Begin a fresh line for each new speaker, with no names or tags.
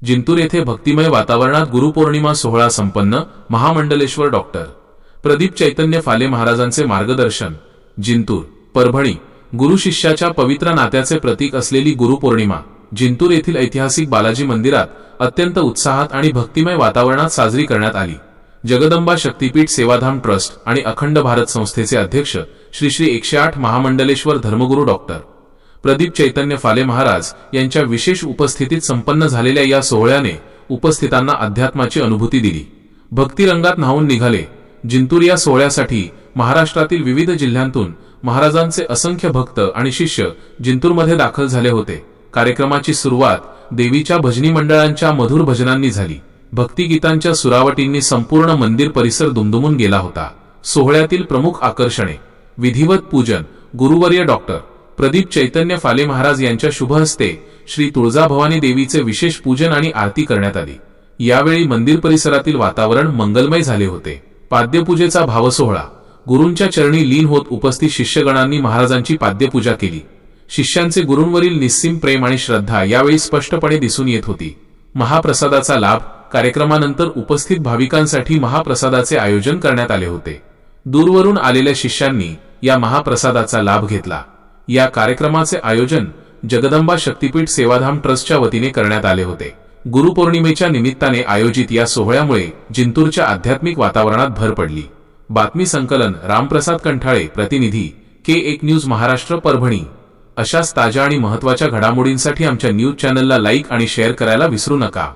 जिंतूर येथे भक्तिमय वातावरणात गुरुपौर्णिमा सोहळा संपन्न। महामंडलेश्वर डॉक्टर प्रदीप चैतन्य फाले महाराजांचे मार्गदर्शन। जिंतूर परभणी गुरु शिष्याच्या पवित्र नात्याचे प्रतीक असलेली गुरुपौर्णिमा जिंतूर येथील ऐतिहासिक बालाजी मंदिरात अत्यंत उत्साहात आणि भक्तिमय वातावरणात साजरी करण्यात आली। जगदंबा शक्तीपीठ सेवाधाम ट्रस्ट आणि अखंड भारत संस्थेचे अध्यक्ष श्री श्री 108 महामंडलेश्वर धर्मगुरू डॉक्टर प्रदीप चैतन्य फाले महाराज यांच्या विशेष उपस्थितीत संपन्न झालेल्या या सोहळ्याने उपस्थितांना अध्यात्माची अनुभूती दिली। भक्तिरंगात न्हावून निघाले। जिंतूर या सोहळ्यासाठी महाराष्ट्रातील विविध जिल्ह्यांतून महाराजांचे असंख्य भक्त आणि शिष्य जिंतूरमध्ये दाखल झाले होते। कार्यक्रमाची सुरुवात देवीच्या भजनी मंडळांच्या मधुर भजनांनी झाली। भक्तिगीतांच्या सुरावटींनी संपूर्ण मंदिर परिसर दुमदुमून गेला होता। सोहळ्यातील प्रमुख आकर्षणे विधिवत पूजन। गुरुवर्य डॉक्टर प्रदीप चैतन्य फाले महाराज यांच्या शुभ हस्ते श्री तुळजाभवानी देवीचे विशेष पूजन आणि आरती करण्यात आली। यावेळी मंदिर परिसरातील वातावरण मंगलमय झाले होते। पाद्यपूजेचा भावसोहळा। गुरूंच्या चरणी लीन होत उपस्थित शिष्यगणांनी महाराजांची पाद्यपूजा केली। शिष्यांचे गुरूंवरील निस्सीम प्रेम आणि श्रद्धा यावेळी स्पष्टपणे दिसून येत होती। महाप्रसादाचा लाभ। कार्यक्रमानंतर उपस्थित भाविकांसाठी महाप्रसादाचे आयोजन करण्यात आले होते। दूरवरून आलेल्या शिष्यांनी या महाप्रसादाचा लाभ घेतला। या कार्यक्रमाचे आयोजन जगदंबा शक्तीपीठ सेवाधाम ट्रस्टच्या वतीने करण्यात आले होते। गुरुपौर्णिमेच्या निमित्ताने आयोजित या सोहळ्यामुळे जिंतूरच्या आध्यात्मिक वातावरणात भर पडली। बातमी संकलन रामप्रसाद कंठाळे, प्रतिनिधी K1 न्यूज महाराष्ट्र परभणी। अशाच ताज्या आणि महत्त्वाच्या घडामोडींसाठी आमच्या न्यूज चॅनलला लाईक आणि शेअर करायला विसरू नका।